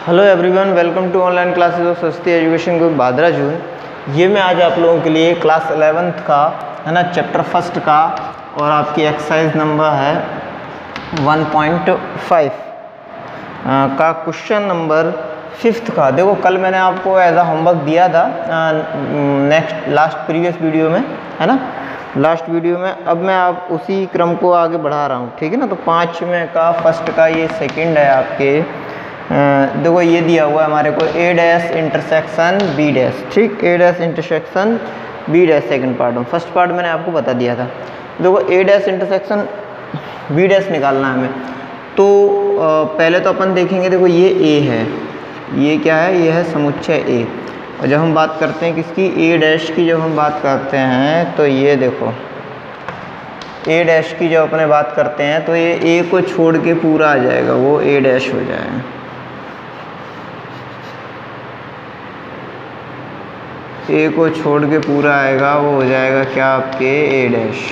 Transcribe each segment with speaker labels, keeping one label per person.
Speaker 1: Hello everyone, welcome to online classes of Saraswati education group Bhadra June. ये मैं आज आप लोगों के लिए क्लास 11th का है ना चैप्टर फर्स्ट का और आपकी एक्सरसाइज नंबर है 1.5 का क्वेश्चन नंबर 5th का। देखो कल मैंने आपको एज अ होमवर्क दिया था प्रीवियस वीडियो में, है ना, लास्ट वीडियो में। अब मैं आप उसी क्रम को आगे बढ़ा रहा हूँ, ठीक है ना। तो 5 में का फर्स्ट का ये सेकंड है आपके। देखो ये दिया हुआ है हमारे को A dash intersection B dash, ठीक, A dash intersection B dash second part में। फर्स्ट पार्ट मैंने आपको बता दिया था। देखो A dash intersection B dash निकालना है हमें। तो पहले तो अपन देखेंगे, देखो ये A है, ये क्या है, ये है समुच्चय A। और जब हम बात करते हैं किसकी, A डैश की, जब हम बात करते हैं तो ये देखो A डैश की जब अपने बात करते हैं तो ये A को छोड़ के पूरा आ जाएगा, वो A डैश हो जाएगा। A को छोड़ के पूरा आएगा, वो हो जाएगा क्या आपके A डैश।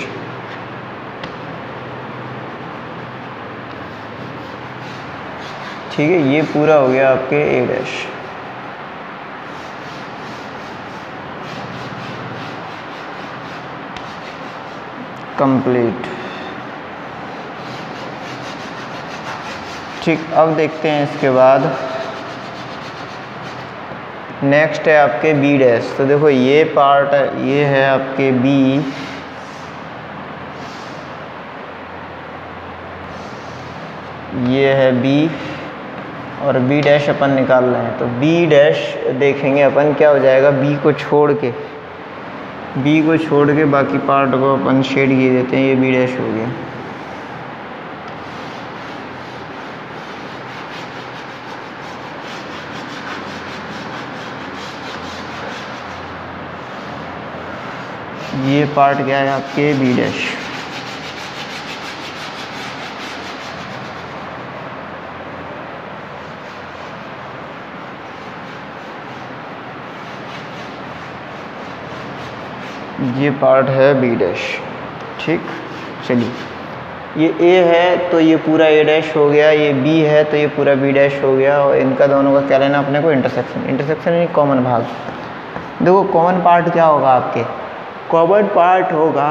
Speaker 1: ठीक है, ये पूरा हो गया आपके A डैश। कंप्लीट। ठीक, अब देखते हैं इसके बाद नेक्स्ट है आपके B डैश। तो देखो ये पार्ट ये है आपके B, ये है B और B डैश अपन निकाल रहे हैं। तो B डैश देखेंगे अपन क्या हो जाएगा, B को छोड़ के बाकी पार्ट को अपन शेड किए देते हैं, ये B डैश हो गया। ये पार्ट क्या है आपके B डैश। ये पार्ट है B डैश। ठीक, चलिए ये A है तो ये पूरा A डैश हो गया, ये B है तो ये पूरा B डैश हो गया। और इनका दोनों का क्या लेना अपने को, इंटरसेक्शन यानी कॉमन भाग। देखो कॉमन पार्ट क्या होगा आपके, कॉमन पार्ट होगा,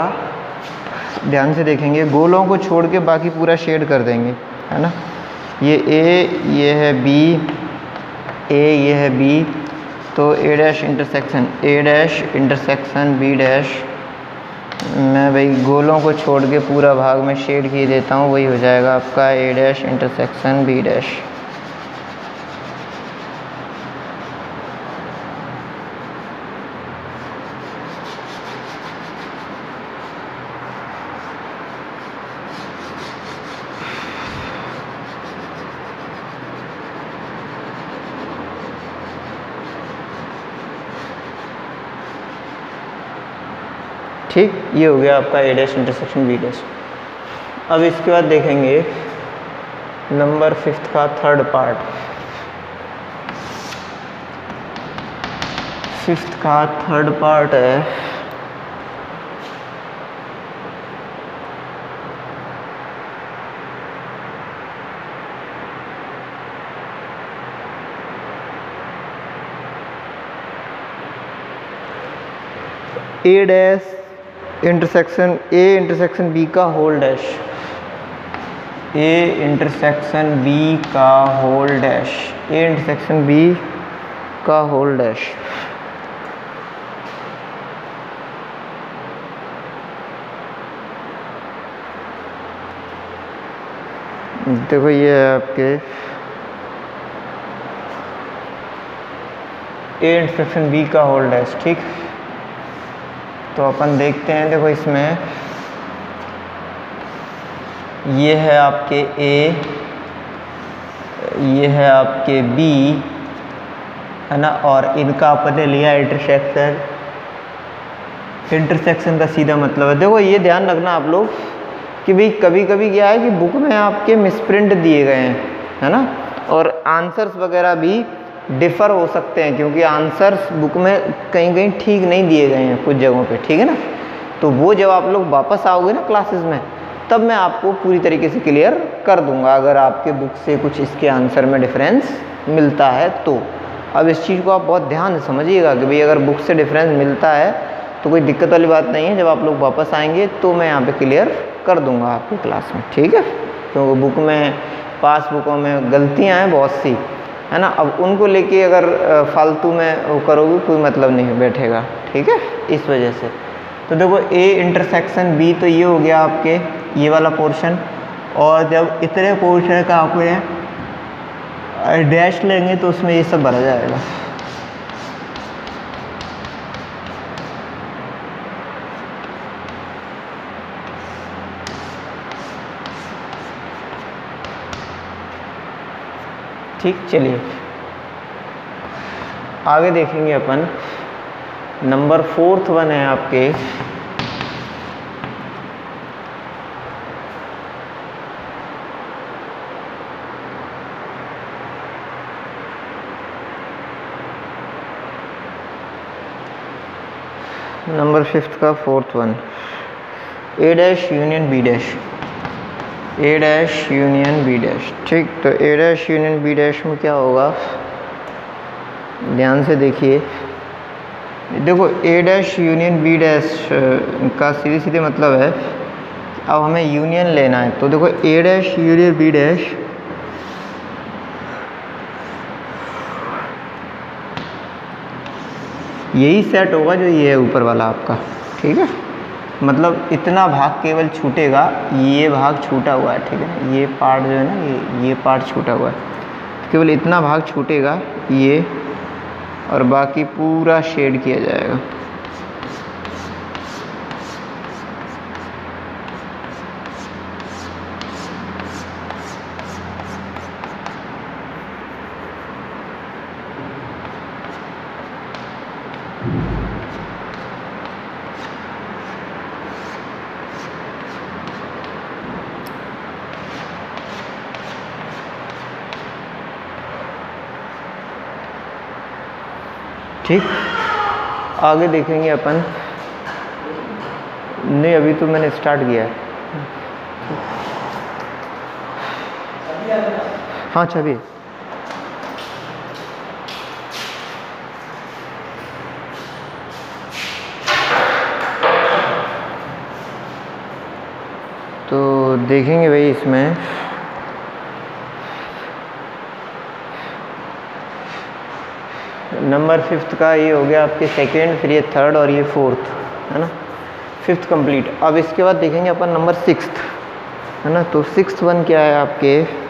Speaker 1: ध्यान से देखेंगे, गोलों को छोड़ के बाकी पूरा शेड कर देंगे, है ना। ये A, ये है B, A, ये है B, तो A dash intersection B dash. मैं भाई गोलों को छोड़ के पूरा भाग में शेड किए देता हूँ, वही हो जाएगा आपका A dash intersection B dash. ठीक, ये हो गया आपका A dash intersection B dash. अब इसके बाद देखेंगे नंबर 5th का थर्ड पार्ट। 5th का थर्ड पार्ट है A dash intersection A intersection B का whole dash, A intersection B का whole dash, A intersection B का होल डैश। देखो ये है आपके A इंटरसेक्शन B का होल डैश। ठीक, तो अपन देखते हैं, देखो इसमें ये है आपके A, ये है आपके B, है ना, और इनका अपने लिया इंटरसेक्शन का सीधा मतलब है। देखो ये ध्यान रखना आप लोग कि भाई कभी कभी क्या है कि बुक में आपके मिसप्रिंट दिए गए हैं, है ना, और आंसर्स वगैरह भी डिफ़र हो सकते हैं, क्योंकि आंसर्स बुक में कहीं कहीं ठीक नहीं दिए गए हैं कुछ जगहों पे, ठीक है ना। तो वो जब आप लोग वापस आओगे ना क्लासेस में, तब मैं आपको पूरी तरीके से क्लियर कर दूंगा अगर आपके बुक से कुछ इसके आंसर में डिफरेंस मिलता है तो। अब इस चीज़ को आप बहुत ध्यान से समझिएगा कि भाई अगर बुक से डिफरेंस मिलता है तो कोई दिक्कत वाली बात नहीं है, जब आप लोग वापस आएंगे तो मैं यहाँ पे क्लियर कर दूँगा आपकी क्लास में, ठीक है। क्योंकि बुक में पास बुकों में गलतियाँ हैं बहुत सी, है ना। अब उनको लेके अगर फालतू में वो करोगे कोई मतलब नहीं बैठेगा, ठीक है, इस वजह से। तो देखो A इंटरसेक्शन B, तो ये हो गया आपके ये वाला पोर्शन। और जब इतने पोर्शन का आपने डैश लेंगे तो उसमें ये सब भरा जाएगा। ठीक, चलिए आगे देखेंगे अपन। नंबर 4th वन है आपके नंबर 5th का 4th one, A dash union B dash, A dash union B dash. ठीक, तो A dash union B dash में क्या होगा, ध्यान से देखिए। देखो A dash union B dash का सीधे सीधे मतलब है अब हमें यूनियन लेना है। तो देखो A dash union B dash यही सेट होगा जो ये है ऊपर वाला आपका, ठीक है। मतलब इतना भाग केवल छूटेगा, ये भाग छूटा हुआ है, ठीक है ना, ये पार्ट जो है ना, ये पार्ट छूटा हुआ है, केवल इतना भाग छूटेगा ये, और बाकी पूरा शेड किया जाएगा। ठीक, आगे देखेंगे अपन। नहीं, अभी तो मैंने स्टार्ट किया है। हाँ छवि, तो देखेंगे भाई इसमें नंबर 5th का ये हो गया आपके 2nd, फिर ये 3rd और ये 4th, है ना। 5th complete. अब इसके बाद देखेंगे अपन नंबर 6th, है ना। तो 6th वन क्या है आपके,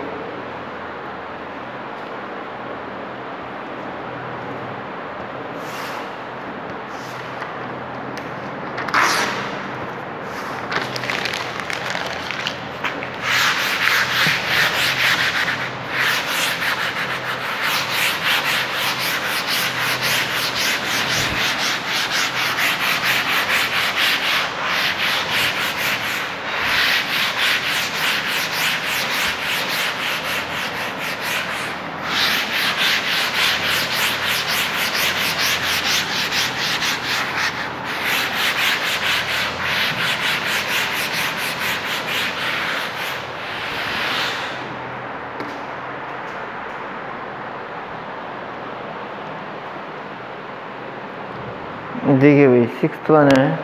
Speaker 1: देखिए भाई 6th वन है,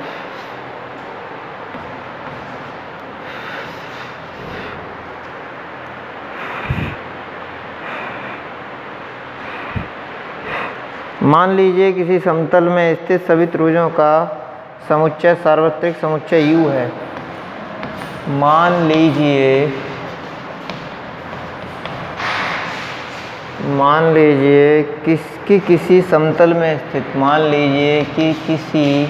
Speaker 1: मान लीजिए किसी समतल में स्थित सभी त्रिभुजों का समुच्चय सार्वत्रिक समुच्चय U है। मान लीजिए किसी समतल में स्थित, मान लीजिए कि किसी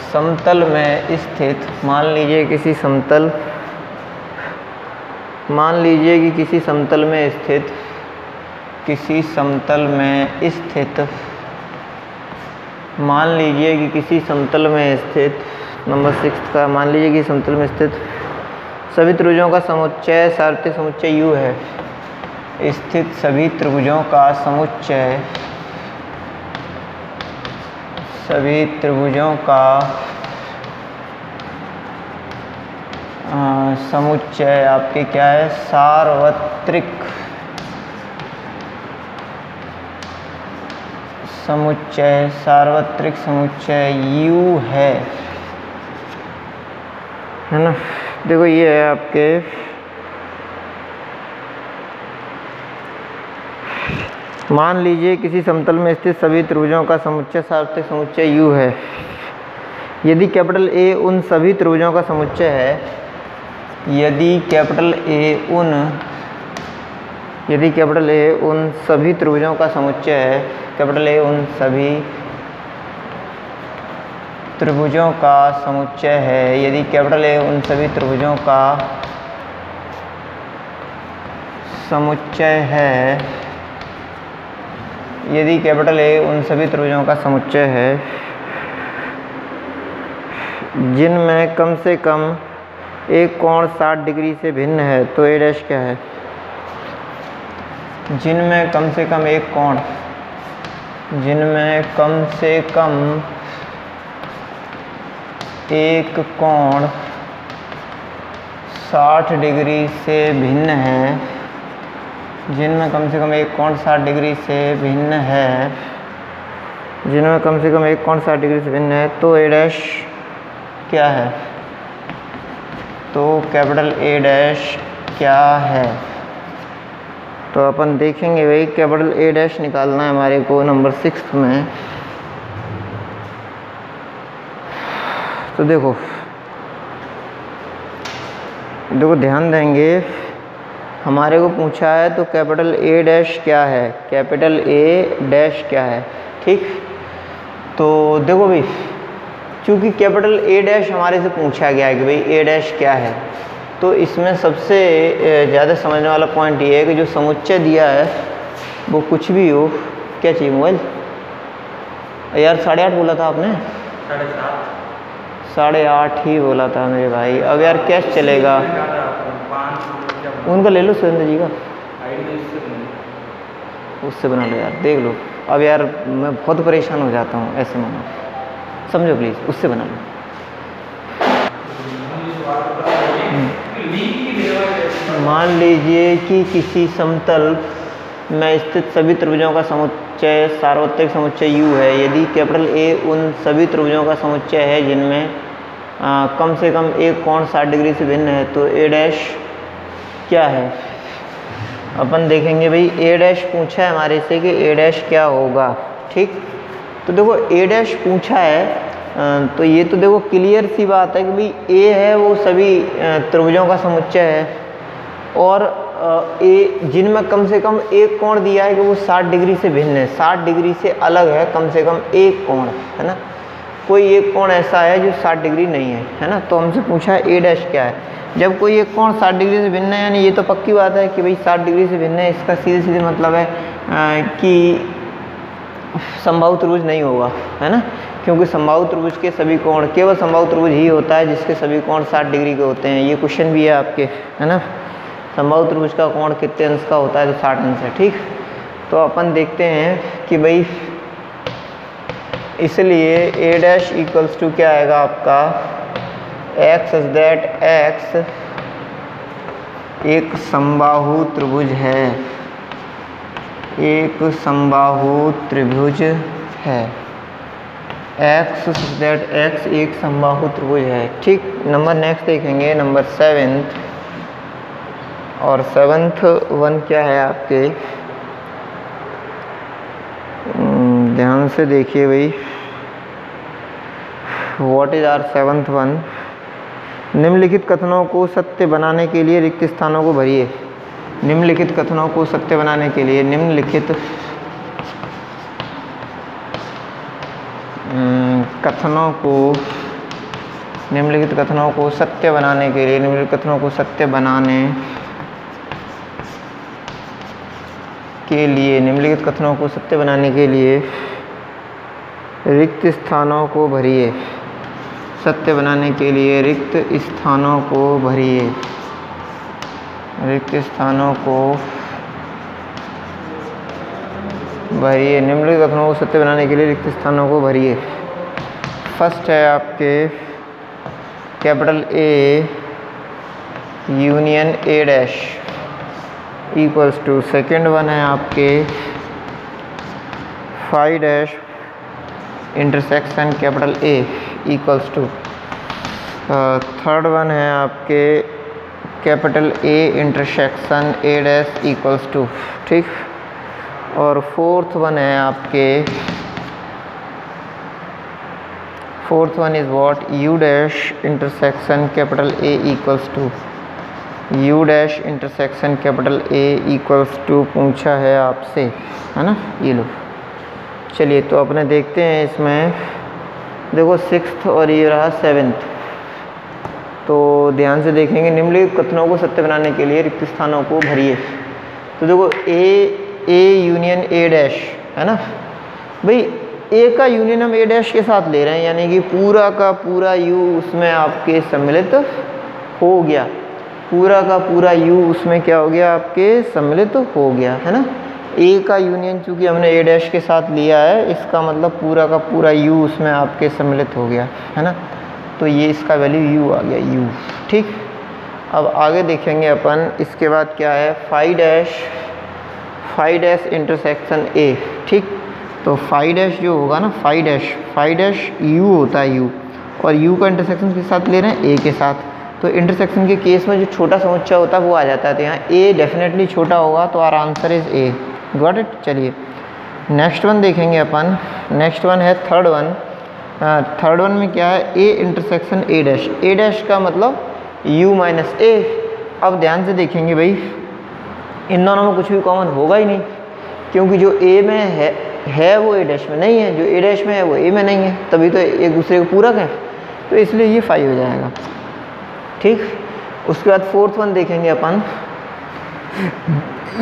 Speaker 1: समतल में स्थित, मान लीजिए कि किसी समतल में स्थित नंबर 6 का, मान लीजिए कि समतल में स्थित सभी त्रिभुजों का समुच्चय सार्वत्रिक समुच्चय U है। स्थित सभी त्रिभुजों का समुच्चय आपके क्या है, सार्वत्रिक समुच्चय, सार्वत्रिक समुच्चय U है ना। देखो ये है आपके मान लीजिए किसी समतल में स्थित सभी त्रिभुजों का समुच्चय सार्वत्रिक समुच्चय U है। यदि कैपिटल A उन सभी त्रिभुजों का समुच्चय है, यदि कैपिटल A उन सभी त्रिभुजों का समुच्चय है, कैपिटल A उन सभी त्रिभुजों का समुच्चय है, यदि कैपिटल A उन सभी त्रिभुजों का समुच्चय है, यदि कैपिटल A उन सभी त्रिभुजों का समुच्चय है जिनमें कम से कम एक कोण 60 डिग्री से भिन्न है, तो A डैश क्या है? जिनमें कम से कम एक कोण, जिनमें कम से कम एक कोण 60 डिग्री से भिन्न है, जिनमें कम से कम एक कोण 60 डिग्री से भिन्न है, जिनमें कम से कम एक कोण 60 डिग्री से भिन्न है, तो A डैश क्या है? तो कैपिटल A डैश क्या है? तो अपन देखेंगे भाई, कैपिटल A डैश निकालना है हमारे को नंबर 6 में। तो देखो ध्यान देंगे, हमारे को पूछा है तो कैपिटल A डैश क्या है, कैपिटल A डैश क्या है, ठीक। तो देखो भाई, चूँकि कैपिटल A डैश हमारे से पूछा गया है कि भाई A डैश क्या है, तो इसमें सबसे ज़्यादा समझने वाला पॉइंट ये है कि जो समुच्चय दिया है वो कुछ भी हो। क्या चाहिए मोबाइल यार? 8:30 बोला था आपने? 8:30 ही बोला था मेरे भाई। अब यार कैश चलेगा, उनका ले लो, सुरेंद्र जी का, उससे बना लो यार, देख लो। अब यार मैं बहुत परेशान हो जाता हूँ ऐसे में, समझो प्लीज़, उससे बना लो। मान लीजिए कि किसी समतल में स्थित सभी त्रिभुजों का समुच्चय सार्वत्रिक समुच्चय U है, यदि कैपिटल A उन सभी त्रिभुजों का समुच्चय है जिनमें कम से कम एक कोण 60 डिग्री से भिन्न है, तो A डैश क्या है? अपन देखेंगे भाई, A डैश पूछा है हमारे से कि A डैश क्या होगा, ठीक। तो देखो A डैश पूछा है, तो ये तो देखो क्लियर सी बात है कि भाई A है वो सभी त्रिभुजों का समुच्चय है, और A जिनमें कम से कम एक कोण दिया है कि वो 60 डिग्री से भिन्न है, 60 डिग्री से अलग है कम से कम एक कोण, है ना। कोई एक कोण ऐसा है जो 60 डिग्री नहीं है ना। तो हमसे पूछा है A डैश क्या है। जब कोई एक कोण 60 डिग्री से भिन्न है, यानी ये तो पक्की बात है कि भाई 60 डिग्री से भिन्न है, इसका सीधे सीधे मतलब है कि समबाहु त्रिभुज नहीं होगा, है ना। क्योंकि समबाहु त्रिभुज के सभी कोण, केवल समबाहु त्रिभुज ही होता है जिसके सभी कोण 60 डिग्री के होते हैं। ये क्वेश्चन भी है आपके, है ना। समबाहु त्रिभुज का कोण कितने अंश का होता है? तो 60 अंश है, ठीक। तो अपन देखते हैं कि भाई इसलिए A डैश इक्वल्स टू क्या आएगा आपका, x इज दैट x एक समबाहु त्रिभुज है, एक समबाहु त्रिभुज है। x इज दैट x एक समबाहु त्रिभुज है, ठीक। नंबर नेक्स्ट देखेंगे, नंबर 7th, और 7th वन क्या है आपके, ध्यान से देखिए भाई, what is our 7th one. निम्नलिखित कथनों को सत्य बनाने के लिए रिक्त स्थानों को भरिए। निम्नलिखित कथनों को सत्य बनाने के लिए, निम्नलिखित कथनों को सत्य बनाने के लिए, निम्नलिखित कथनों को सत्य बनाने के लिए, निम्नलिखित कथनों को सत्य बनाने के लिए रिक्त स्थानों को भरिए। सत्य बनाने के लिए रिक्त स्थानों को भरिए, रिक्त स्थानों को भरिए। निम्नलिखित कथनों को सत्य बनाने के लिए रिक्त स्थानों को भरिए। फर्स्ट है आपके capital A union A dash equals to, second one है आपके phi dash intersection capital A equals to, third one है आपके capital A intersection A dash equals to, ठीक। और फोर्थ वन है आपके, fourth one is what, U dash intersection capital A equals to, U dash intersection capital A equals to पूछा है आपसे, है ना। ये लो, चलिए तो अपने देखते हैं इसमें। देखो सिक्स्थ और ये रहा सेवेंथ, तो ध्यान से देखेंगे। निम्नलिखित कथनों को सत्य बनाने के लिए रिक्त स्थानों को भरिए। तो देखो ए यूनियन ए डैश, है ना भाई, ए का यूनियन हम ए डैश के साथ ले रहे हैं, यानी कि पूरा का पूरा यू उसमें आपके सम्मिलित हो गया, पूरा का पूरा यू उसमें क्या हो गया, आपके सम्मिलित हो गया, है ना। ए का यूनियन चूँकि हमने ए डैश के साथ लिया है, इसका मतलब पूरा का पूरा यू उसमें आपके सम्मिलित हो गया, है ना। तो ये इसका वैल्यू यू आ गया, यू, ठीक। अब आगे देखेंगे अपन, इसके बाद क्या है, फाई डैश इंटरसेक्शन ए, ठीक। तो फाई डैश जो होगा ना, फाई डैश यू होता है, यू, और यू का इंटरसेक्शन के साथ ले रहे हैं, ए के साथ। तो इंटरसेक्शन के केस में जो छोटा समुच्चय होता है वो आ जाता है, तो यहाँ ए डेफिनेटली छोटा होगा, तो our answer is A. Got it. चलिए नेक्स्ट वन देखेंगे अपन। नेक्स्ट वन है थर्ड वन। थर्ड वन में क्या है, ए इंटरसेक्शन ए डैश का मतलब u माइनस ए। अब ध्यान से देखेंगे भाई, इन दोनों में कुछ भी कॉमन होगा ही नहीं, क्योंकि जो ए में है वो ए डैश में नहीं है, जो ए डैश में है वो ए में नहीं है, तभी तो एक दूसरे को पूरक है, तो इसलिए ये फाई हो जाएगा, ठीक। उसके बाद फोर्थ वन देखेंगे अपन,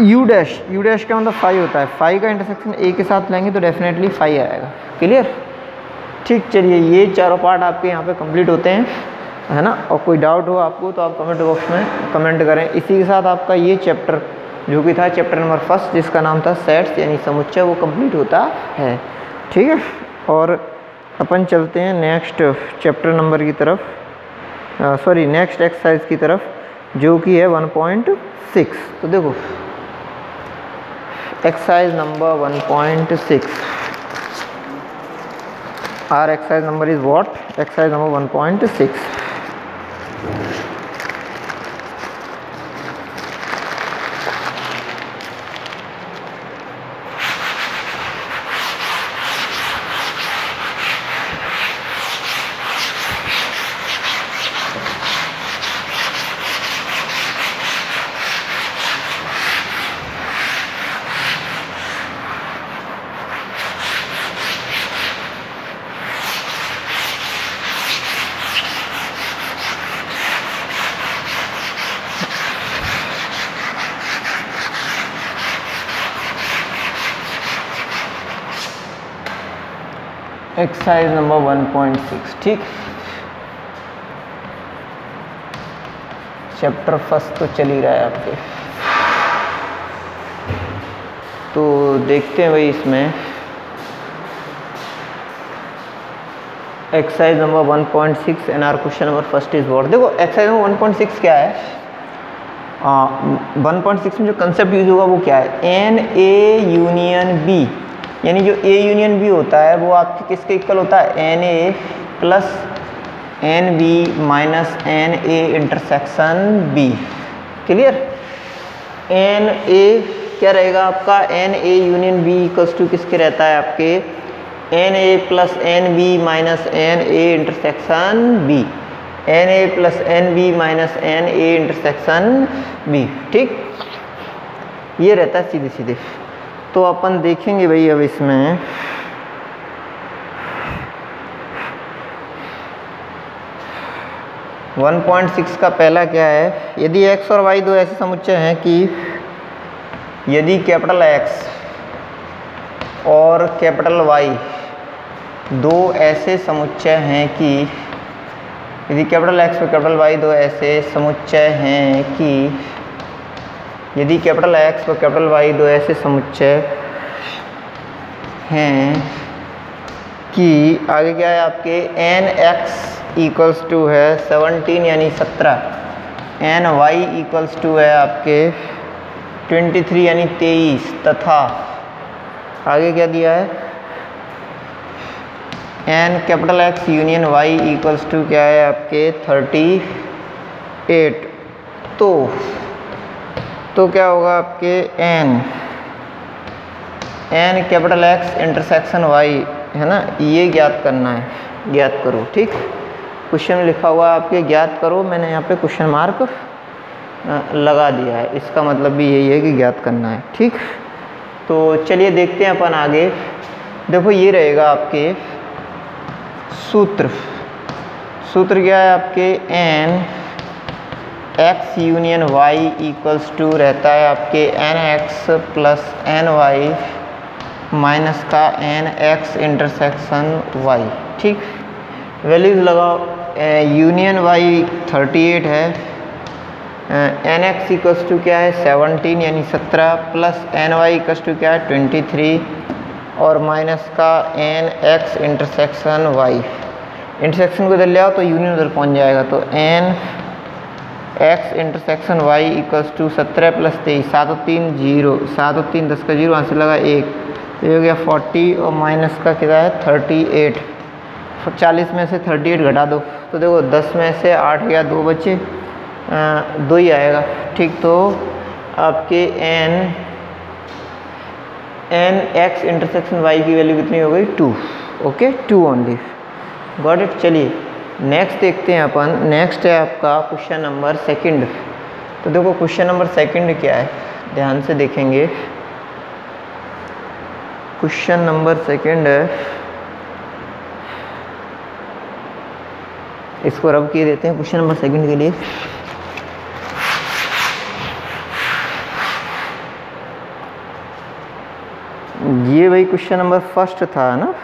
Speaker 1: यू डैश का मतलब फाई होता है, फाई का इंटरसेक्शन ए के साथ लेंगे तो डेफिनेटली फाई आएगा। क्लियर, ठीक। चलिए ये चारों पार्ट आपके यहाँ पे कंप्लीट होते हैं, है ना। और कोई डाउट हो आपको तो आप कमेंट बॉक्स में कमेंट करें। इसी के साथ आपका ये चैप्टर जो कि था चैप्टर नंबर फर्स्ट, जिसका नाम था सेट्स यानी समुच्चय, वो कंप्लीट होता है, ठीक है। और अपन चलते हैं नेक्स्ट चैप्टर नंबर की तरफ, सॉरी नेक्स्ट एक्सरसाइज की तरफ, जो कि है 1.6। तो देखो exercise number 1.6, our exercise number is what, exercise number 1.6। Exercise number 1.6, ठीक। चैप्टर फर्स्ट तो चल ही रहा है आपके, तो देखते हैं भाई इसमें exercise number 1.6 and our question number first is what. देखो एक्सरसाइज नंबर 1.6 क्या है, 1.6 में जो कंसेप्ट यूज होगा वो क्या है, एन ए यूनियन बी, यानी जो ए यूनियन बी होता है वो आपके किसके इक्वल होता है, n A plus n B minus n A intersection B. Clear, n A क्या रहेगा आपका, n A union B equals to किसके रहता है आपके, n A plus n B minus n A intersection B, n A plus n B minus n A intersection B, ठीक। ये रहता है सीधे सीधे। तो अपन देखेंगे भाई अब इसमें वन 1.6 का पहला क्या है, यदि x और y दो ऐसे समुच्चय हैं कि यदि कैपिटल X और कैपिटल Y दो ऐसे समुच्चय हैं कि, यदि कैपिटल X और कैपिटल Y दो ऐसे समुच्चय हैं कि, यदि कैपिटल X और कैपिटल Y दो ऐसे समुच्चय हैं कि आगे क्या है आपके, एन एक्स इक्वल्स टू है 17 यानी 17, एन वाई इक्वल्स टू है आपके 23 यानी 23, तथा आगे क्या दिया है, n capital X union Y equals to क्या है आपके 38। तो क्या होगा आपके n capital X intersection Y है ना, ये ज्ञात करना है, ज्ञात करो। ठीक, क्वेश्चन में लिखा हुआ है आपके ज्ञात करो, मैंने यहाँ पे क्वेश्चन मार्क लगा दिया है, इसका मतलब भी यही है कि ज्ञात करना है। ठीक, तो चलिए देखते हैं अपन आगे। देखो ये रहेगा आपके सूत्र क्या है आपके n X union Y equals to रहता है आपके n X plus n Y minus का एन एक्स इंटरसेक्शन वाई। ठीक, वैल्यूज लगाओ। यूनियन वाई 38 है, एन एक्स इक्वल्स टू क्या है 17 यानी 17 plus n Y equals to क्या है 23 और माइनस का n X intersection Y. Intersection को इधर ले आओ तो यूनियन उधर पहुँच जाएगा, तो n X intersection Y equals to 17 plus 23, 7 और 3 0, 7 और 3 10 का 0, वहाँ से लगा 1, तो ये हो गया 40 और माइनस का कितना है 38। 40 में से 38 घटा दो तो देखो 10 में से 8 गया, 2 बचे, 2 ही आएगा। ठीक, तो आपके एन एक्स इंटरसेक्शन वाई की वैल्यू कितनी हो गई 2। Okay, 2 only, got it. चलिए नेक्स्ट देखते हैं अपन। नेक्स्ट है आपका क्वेश्चन नंबर सेकंड। तो देखो क्वेश्चन नंबर सेकंड क्या है, ध्यान से देखेंगे। क्वेश्चन नंबर सेकंड है, इसको रब किए देते हैं क्वेश्चन नंबर सेकंड के लिए। ये भाई क्वेश्चन नंबर फर्स्ट था ना,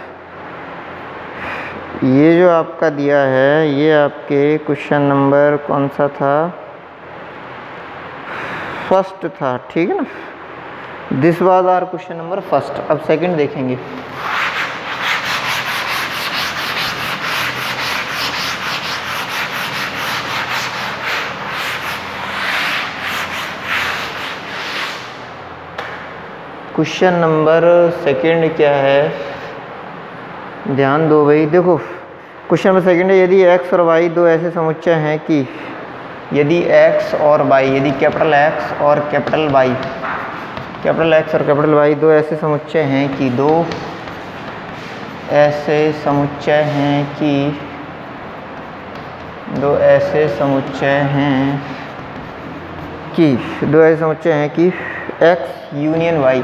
Speaker 1: ये जो आपका दिया है ये आपके क्वेश्चन नंबर कौन सा था, फर्स्ट था। ठीक है ना, this was our question number first. अब सेकंड देखेंगे। क्वेश्चन नंबर सेकंड क्या है, ध्यान दो भाई। देखो क्वेश्चन नंबर सेकंड है, यदि x और y दो ऐसे समुच्चय हैं कि यदि x और y, यदि कैपिटल X और कैपिटल Y, कैपिटल X और कैपिटल Y दो ऐसे समुच्चय हैं कि दो ऐसे समुच्चय हैं कि x यूनियन y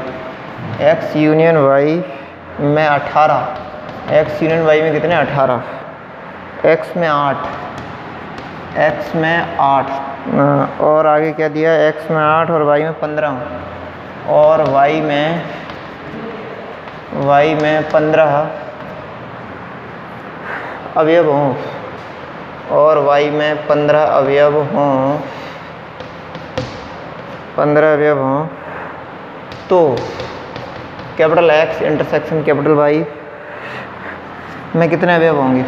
Speaker 1: में 18, x यूनियन y में कितने 18, x में 8 और आगे क्या दिया है x में 8 और y में 15 और y में 15 अवयव हों और y में 15 अवयव हों तो capital X intersection capital Y में कितने अवयव होंगे,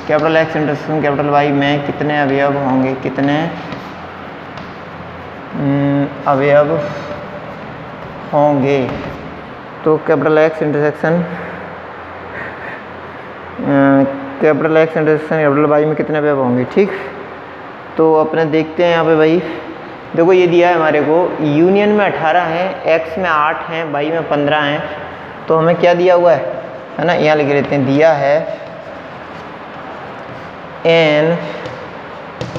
Speaker 1: capital X intersection capital Y में कितने अवयव होंगे, कितने अवयव होंगे। तो capital X intersection capital Y में कितने अवयव होंगे। ठीक, तो अपने देखते हैं यहाँ पे भाई। देखो ये दिया है हमारे को, यूनियन में 18 हैं, x में 8 हैं, y में 15 हैं, तो हमें क्या दिया हुआ है ना, यहाँ लिख लेते हैं, दिया है n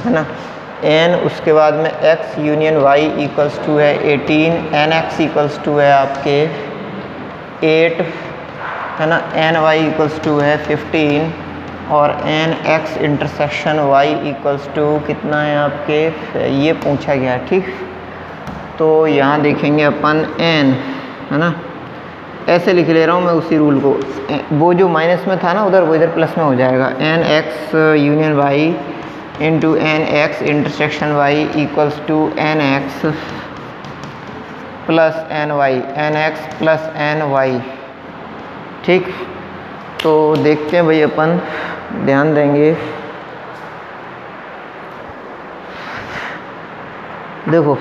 Speaker 1: है ना, n उसके बाद में x union y equals to है 18, nx इक्वल्स टू है आपके 8 है ना, ny इक्वल्स टू है 15 और nx intersection y equals to कितना है आपके, ये पूछा गया है। ठीक, तो यहाँ देखेंगे अपन n है ना, ऐसे लिख ले रहा हूँ मैं उसी रूल को, वो जो माइनस में था ना उधर, वो इधर प्लस में हो जाएगा। nx union y into nx intersection y equals to nx plus nx plus ny। ठीक, तो देखते हैं भाई अपन, ध्यान देंगे। देखो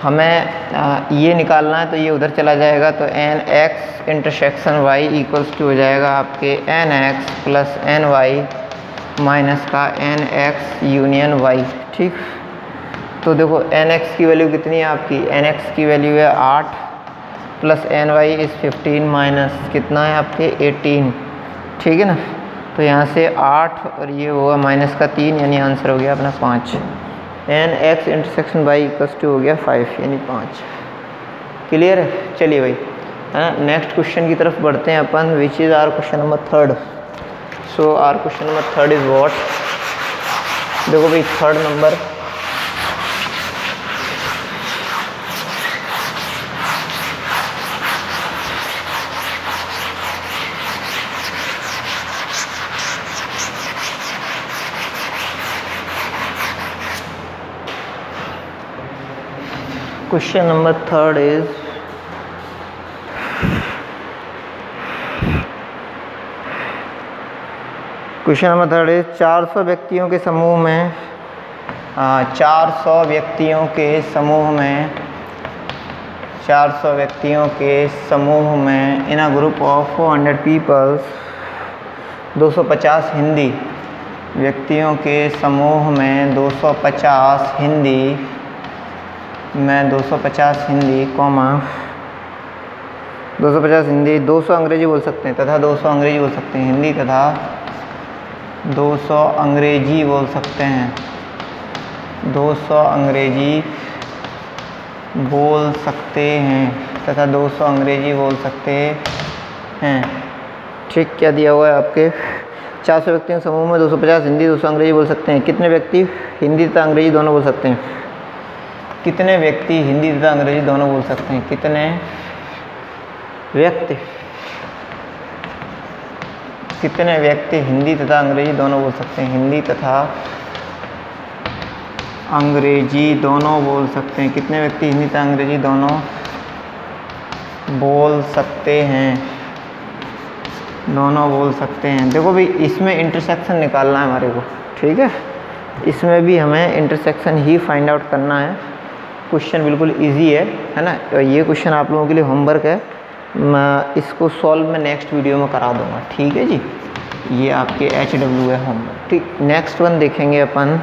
Speaker 1: हमें ये निकालना है तो ये उधर चला जाएगा, तो n X intersection Y equals to हो जाएगा आपके n X plus n Y minus का एन एक्स यूनियन वाई। ठीक, तो देखो एन एक्स की वैल्यू कितनी है आपकी, एन एक्स की वैल्यू है 8 plus n Y is 15 minus कितना है आपके 18। ठीक है ना, तो यहाँ से 8 और ये होगा माइनस का 3, यानी आंसर हो गया अपना 5। N X intersection Y equals to हो गया 5 यानी 5। क्लियर है? चलिए भाई, है ना, नेक्स्ट क्वेश्चन की तरफ बढ़ते हैं अपन, which is our question number 3rd। So our question number 3rd is what. देखो भाई 3rd number, question number 3rd is question number 3rd is 400 व्यक्तियों के समूह में 400 व्यक्तियों के समूह में 400 व्यक्तियों के समूह में in a group of 400 peoples 250 Hindi व्यक्तियों के समूह में 250 हिंदी में 250 हिंदी कॉमा 250 हिंदी 200 अंग्रेजी बोल सकते हैं तथा 200 अंग्रेजी बोल सकते हैं, हिंदी तथा 200 अंग्रेजी बोल सकते हैं, 200 अंग्रेजी बोल सकते हैं तथा 200 अंग्रेजी बोल सकते हैं। ठीक, क्या दिया हुआ है आपके 400 व्यक्तियों के समूह में 250 हिंदी 200 अंग्रेजी बोल सकते हैं। कितने व्यक्ति हिंदी तथा अंग्रेजी दोनों बोल सकते हैं? कितने व्यक्ति हिंदी तथा अंग्रेजी दोनों बोल सकते हैं? कितने व्यक्ति हिंदी तथा अंग्रेजी दोनों बोल सकते हैं? हिंदी तथा अंग्रेजी दोनों बोल सकते हैं। कितने व्यक्ति हिंदी तथा अंग्रेजी दोनों बोल सकते हैं? दोनों बोल सकते हैं। देखो भाई, इसमें इंटरसेक्शन निकालना है हमारे को। ठीक है, इसमें भी हमें इंटरसेक्शन ही फाइंड आउट करना है। क्वेश्चन बिल्कुल इजी है ना। और ये क्वेश्चन आप लोगों के लिए होमवर्क है, मैं इसको सॉल्व मैं नेक्स्ट वीडियो में करा दूंगा। ठीक है जी, ये आपके HW है होमवर्क। ठीक, नेक्स्ट वन देखेंगे अपन।